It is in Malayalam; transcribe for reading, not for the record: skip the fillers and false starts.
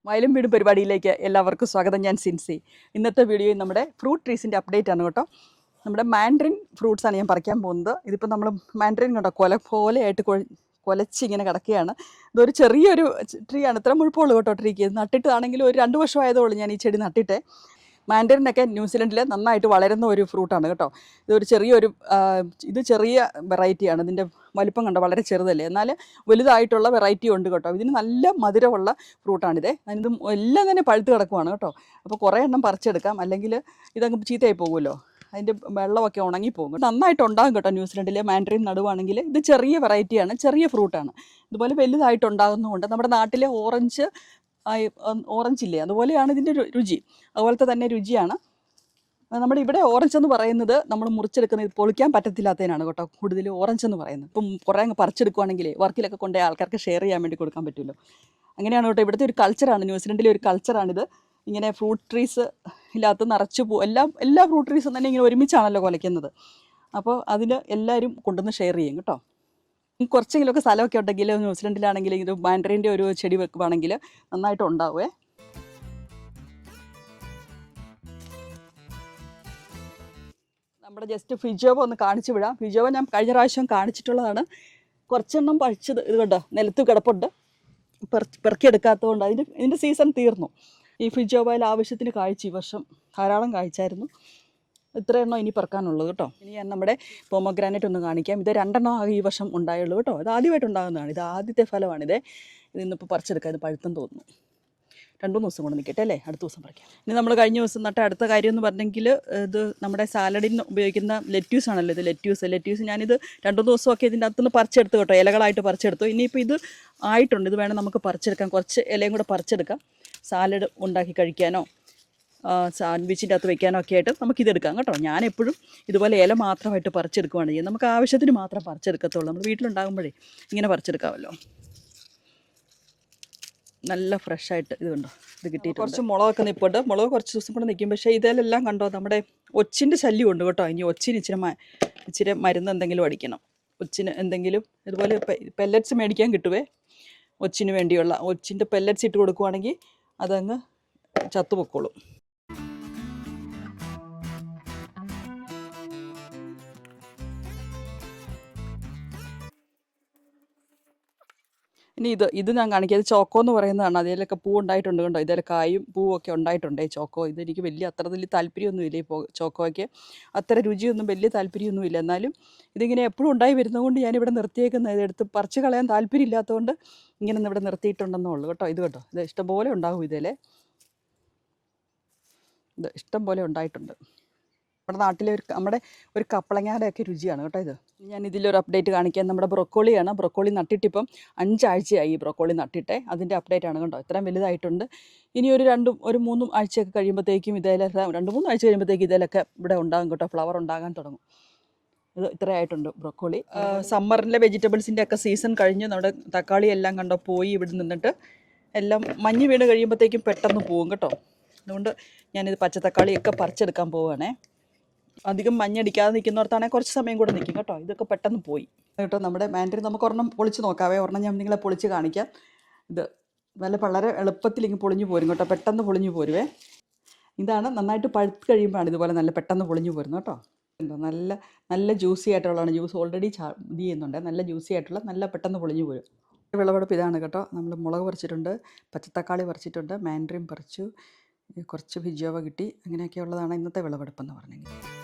വയലും വീടും പരിപാടിയിലേക്ക് എല്ലാവർക്കും സ്വാഗതം. ഞാൻ സിൻസി. ഇന്നത്തെ വീഡിയോയിൽ നമ്മുടെ ഫ്രൂട്ട് ട്രീസിൻ്റെ അപ്ഡേറ്റ് ആണ് കേട്ടോ. നമ്മുടെ മാൻഡറിൻ ഫ്രൂട്ട്സാണ് ഞാൻ പറിക്കാൻ പോകുന്നത്. ഇതിപ്പോൾ നമ്മൾ മാൻഡറിൻ കണ്ടോ കൊല പോലെയായിട്ട് കൊലച്ചിങ്ങനെ കിടക്കുകയാണ്. ഇതൊരു ചെറിയൊരു ട്രീ ആണ്, ഇത്ര മുഴുപ്പുള്ളൂ കേട്ടോ ട്രീക്ക്. നട്ടിട്ടാണെങ്കിലും ഒരു 2 വർഷം ആയതുള്ളൂ ഞാൻ ഈ ചെടി നട്ടിട്ടേ. മാൻഡറിനൊക്കെ ന്യൂസിലൻഡിൽ നന്നായിട്ട് വളരുന്ന ഒരു ഫ്രൂട്ടാണ് കേട്ടോ. ഇതൊരു ചെറിയൊരു ചെറിയ വെറൈറ്റിയാണ്. ഇതിൻ്റെ വലിപ്പം കണ്ടോ, വളരെ ചെറുതല്ലേ, എന്നാൽ വലുതായിട്ടുള്ള വെറൈറ്റി ഉണ്ട് കേട്ടോ. ഇതിന് നല്ല മധുരമുള്ള ഫ്രൂട്ടാണിതേ. ഇത് എല്ലാം തന്നെ പഴുത്ത് കിടക്കുവാണ് കേട്ടോ. അപ്പോൾ കുറേ എണ്ണം പറിച്ചെടുക്കാം, അല്ലെങ്കിൽ ഇതങ്ങ് ചീത്തയായി പോകുമല്ലോ, അതിൻ്റെ വെള്ളമൊക്കെ ഉണങ്ങിപ്പോകും. നന്നായിട്ട് ഉണ്ടാകും കേട്ടോ ന്യൂസിലൻഡിൽ മാൻഡറിൻ നടുവാണെങ്കിൽ. ഇത് ചെറിയ വെറൈറ്റിയാണ്, ചെറിയ ഫ്രൂട്ടാണ്. ഇതുപോലെ വലുതായിട്ടുണ്ടാകുന്നതുകൊണ്ട് നമ്മുടെ നാട്ടിലെ ഓറഞ്ച് ഇല്ലേ, അതുപോലെയാണ് ഇതിൻ്റെ രുചി. അതുപോലത്തെ തന്നെ രുചിയാണ്. നമ്മുടെ ഇവിടെ ഓറഞ്ച് എന്ന് പറയുന്നത് നമ്മൾ മുറിച്ചെടുക്കുന്നത് പൊളിക്കാൻ പറ്റത്തില്ലാത്തതിനാണ് കേട്ടോ കൂടുതൽ ഓറഞ്ച് എന്ന് പറയുന്നത്. ഇപ്പം കുറേ അങ്ങ് പറിച്ചെടുക്കുവാണെങ്കിൽ വർക്കിലൊക്കെ കൊണ്ടുപോയി ആൾക്കാർക്ക് ഷെയർ ചെയ്യാൻ വേണ്ടി കൊടുക്കാൻ പറ്റുമല്ലോ. അങ്ങനെയാണ് കേട്ടോ ഇവിടുത്തെ ഒരു കൾച്ചറാണ്, ന്യൂസിലൻഡിലെ ഒരു കൾച്ചറാണിത്. ഇങ്ങനെ ഫ്രൂട്ട് ട്രീസ് ഇല്ലാത്ത നിറച്ച് എല്ലാ ഫ്രൂട്ട് ട്രീസും തന്നെ ഇങ്ങനെ ഒരുമിച്ചാണല്ലോ കുലയ്ക്കുന്നത്. അപ്പോൾ അതിൽ എല്ലാവരും കൊണ്ടുവന്ന് ഷെയർ ചെയ്യും കേട്ടോ. കുറച്ചെങ്കിലുമൊക്കെ സ്ഥലമൊക്കെ ഉണ്ടെങ്കിൽ ന്യൂസിലൻഡിലാണെങ്കിൽ ഇത് മാൻഡറിൻ്റെ ഒരു ചെടി വെക്കുവാണെങ്കിൽ നന്നായിട്ട് ഉണ്ടാവുമേ. നമ്മുടെ ജസ്റ്റ് ഫിജോവ ഒന്ന് കാണിച്ചു വിടാം. ഫിജോവ ഞാൻ കഴിഞ്ഞ പ്രാവശ്യം കാണിച്ചിട്ടുള്ളതാണ്. കുറച്ചെണ്ണം പഴിച്ചത് ഇത് കണ്ടോ നിലത്ത് കിടപ്പുണ്ട്, പെറുക്കിയെടുക്കാത്തതുകൊണ്ട് ഇതിൻ്റെ സീസൺ തീർന്നു. ഈ ഫിജോവയിൽ ആവശ്യത്തിന് കായ്ച്ചു, ഈ വർഷം ധാരാളം കായ്ച്ചായിരുന്നു. ഇത്ര എണ്ണം ഇനി പെറുക്കാനുള്ളത് കേട്ടോ. ഇനി ഞാൻ നമ്മുടെ പോമോഗ്രാനൈറ്റ് ഒന്ന് കാണിക്കാം. ഇത് 2 എണ്ണം ആകെ ഈ വർഷം ഉണ്ടായുള്ളൂ കേട്ടോ. ഇത് ആദ്യമായിട്ട് ഉണ്ടാകുന്നതാണ്, ഇത് ആദ്യത്തെ ഫലമാണിത്. ഇത് ഇന്നിപ്പോൾ പറിച്ചെടുക്കാം, ഇത് പഴുത്തെന്ന് തോന്നുന്നു. 2-3 ദിവസം കൊണ്ട് നിൽക്കട്ടെ അല്ലേ, അടുത്ത ദിവസം പറിക്കാം. ഇനി നമ്മൾ കഴിഞ്ഞ ദിവസം നട്ട അടുത്ത കാര്യം എന്ന് പറഞ്ഞെങ്കിൽ ഇത് നമ്മുടെ സാലഡിന് ഉപയോഗിക്കുന്ന ലെറ്റ്യൂസ് ആണല്ലോ. ഇത് ലെറ്റ്യൂസ് ഞാനിത് 2-3 ദിവസമൊക്കെ ഇതിൻ്റെ അകത്തുനിന്ന് പറിച്ചെടുത്തു കേട്ടോ, ഇലകളായിട്ട് പറിച്ചെടുത്തു. ഇനിയിപ്പോൾ ഇത് ആയിട്ടുണ്ട്, ഇത് വേണം നമുക്ക് പറിച്ചെടുക്കാം. കുറച്ച് ഇലയും കൂടെ പറിച്ചെടുക്കാം, സാലഡ് ഉണ്ടാക്കി കഴിക്കാനോ സാൻഡ്വിച്ചിൻ്റെ അകത്ത് വെക്കാനോ ഒക്കെ ആയിട്ട് നമുക്കിതെടുക്കാം കേട്ടോ. ഞാൻ എപ്പോഴും ഇതുപോലെ ഇല മാത്രമായിട്ട് പറിച്ചെടുക്കുകയാണ് ചെയ്യുന്നത്. നമുക്ക് ആവശ്യത്തിന് മാത്രം പറിച്ചെടുക്കത്തുള്ളൂ. നമ്മൾ വീട്ടിലുണ്ടാകുമ്പോഴേ ഇങ്ങനെ പറിച്ചെടുക്കാമല്ലോ. നല്ല ഫ്രഷായിട്ട് ഇത് കണ്ടോ, ഇത് കിട്ടിയിട്ട് കുറച്ച് മുളകൊക്കെ നിൽപ്പുണ്ട്. മുളക് കുറച്ച് ദിവസം കൂടെ നിൽക്കും. പക്ഷേ ഇതിലെല്ലാം കണ്ടോ നമ്മുടെ ഒച്ചിൻ്റെ ശല്യം ഉണ്ട് കേട്ടോ. ഇനി ഒച്ചിന് ഇച്ചിരി മരുന്ന് എന്തെങ്കിലും അടിക്കണം. ഒച്ചിന് എന്തെങ്കിലും ഇതുപോലെ പെല്ലറ്റ്സ് മേടിക്കാൻ കിട്ടുവേ. ഒച്ചിന് വേണ്ടിയുള്ള ഒച്ചിൻ്റെ പെല്ലറ്റ്സ് ഇട്ട് കൊടുക്കുവാണെങ്കിൽ അതങ്ങ് ചത്തുപൊക്കോളും. ഇനി ഇത് ഞാൻ കാണിക്കാം. ഇത് ചോക്കോ എന്ന് പറയുന്നതാണ്. അതിലൊക്കെ പൂ ഉണ്ടായിട്ടുണ്ട് കണ്ടോ, ഇതിൽ കായും പൂവൊക്കെ ഉണ്ടായിട്ടുണ്ട് ഈ ചോക്കോ. ഇതെനിക്ക് അത്ര വലിയ താല്പര്യമൊന്നുമില്ല. ഇപ്പോൾ ചോക്കോയ്ക്ക് അത്ര രുചിയൊന്നും വലിയ താല്പര്യമൊന്നുമില്ല. എന്നാലും ഇതിങ്ങനെ എപ്പോഴും ഉണ്ടായി വരുന്നതുകൊണ്ട് ഞാനിവിടെ നിർത്തിയേക്കുന്നത്. ഇതെടുത്ത് പറിച്ച് കളയാൻ താല്പര്യം ഇല്ലാത്തതുകൊണ്ട് ഇങ്ങനെ ഇവിടെ നിർത്തിയിട്ടുണ്ടെന്നേ ഉള്ളൂ കേട്ടോ. ഇത് കേട്ടോ, ഇത് ഇഷ്ടംപോലെ ഉണ്ടാകും ഇതിൽ. ഇത് ഇഷ്ടം പോലെ ഉണ്ടായിട്ടുണ്ട്. നമ്മുടെ നാട്ടിലെ നമ്മുടെ ഒരു കപ്പളങ്ങാടെയൊക്കെ രുചിയാണ് കേട്ടോ ഇത്. ഞാൻ ഇതിലൊരു അപ്ഡേറ്റ് കാണിക്കാൻ. നമ്മുടെ ബ്രൊക്കോളിയാണ്. ബ്രൊക്കോളി നട്ടിട്ടിപ്പം 5 ആഴ്ചയായി. ഈ ബ്രൊക്കോളി നട്ടിട്ടേ അതിൻ്റെ അപ്ഡേറ്റ് ആണ് കേട്ടോ. ഇത്രയും വലുതായിട്ടുണ്ട്. ഇനി ഒരു 2-3 ആഴ്ചയൊക്കെ കഴിയുമ്പോഴത്തേക്കും ഇതിലൊക്കെ 2-3 ആഴ്ച കഴിയുമ്പോഴത്തേക്കും ഇതിലൊക്കെ ഇവിടെ ഉണ്ടാകും കേട്ടോ, ഫ്ലവർ ഉണ്ടാകാൻ തുടങ്ങും. ഇത് ഇത്രയായിട്ടുണ്ട് ബ്രൊക്കോളി. സമ്മറിലെ വെജിറ്റബിൾസിൻ്റെ ഒക്കെ സീസൺ കഴിഞ്ഞ് നമ്മുടെ തക്കാളി എല്ലാം കണ്ടോ പോയി ഇവിടെ നിന്നിട്ട് എല്ലാം മഞ്ഞ് വീണ് കഴിയുമ്പോഴത്തേക്കും പെട്ടെന്ന് പോകും കേട്ടോ. അതുകൊണ്ട് ഞാനിത് പച്ചത്തക്കാളിയൊക്കെ പറിച്ചെടുക്കാൻ പോവുകയാണേ. അധികം മഞ്ഞടിക്കാതെ നിൽക്കുന്നിടത്താണെങ്കിൽ കുറച്ച് സമയം കൂടെ നിൽക്കും കേട്ടോ. ഇതൊക്കെ പെട്ടെന്ന് പോയി കേട്ടോ. നമ്മുടെ മാൻഡറിൻ നമുക്ക് ഒരെണ്ണം പൊളിച്ച് നോക്കാവേ. ഒരെണ്ണം ഞാൻ നിങ്ങളെ പൊളിച്ച് കാണിക്കാം. ഇത് വളരെ എളുപ്പത്തിൽ ഇങ്ങനെ പൊളിഞ്ഞു പോരും കേട്ടോ, പെട്ടെന്ന് പൊളിഞ്ഞു പോരുവേ. ഇതാണ് നന്നായിട്ട് പഴുത്ത് കഴിയുമ്പോഴാണ് ഇതുപോലെ നല്ല പെട്ടെന്ന് പൊളിഞ്ഞു പോരുന്നത് കേട്ടോ. എന്തോ നല്ല ജ്യൂസി ആയിട്ടുള്ളതാണ്. ജ്യൂസ് ഓൾറെഡി ഇത് ചെയ്യുന്നുണ്ട്. നല്ല ജ്യൂസി ആയിട്ടുള്ള നല്ല പെട്ടെന്ന് പൊളിഞ്ഞു പോരും. വിളവെടുപ്പ് ഇതാണ് കേട്ടോ. നമ്മൾ മുളക് പറിച്ചിട്ടുണ്ട്, പച്ചത്തക്കാളി പറിച്ചിട്ടുണ്ട്, മാൻഡറിൻ പറിച്ചു, കുറച്ച് ഫിജോവ കിട്ടി. അങ്ങനെയൊക്കെ ഉള്ളതാണ് ഇന്നത്തെ വിളവെടുപ്പെന്ന് പറഞ്ഞെങ്കിൽ.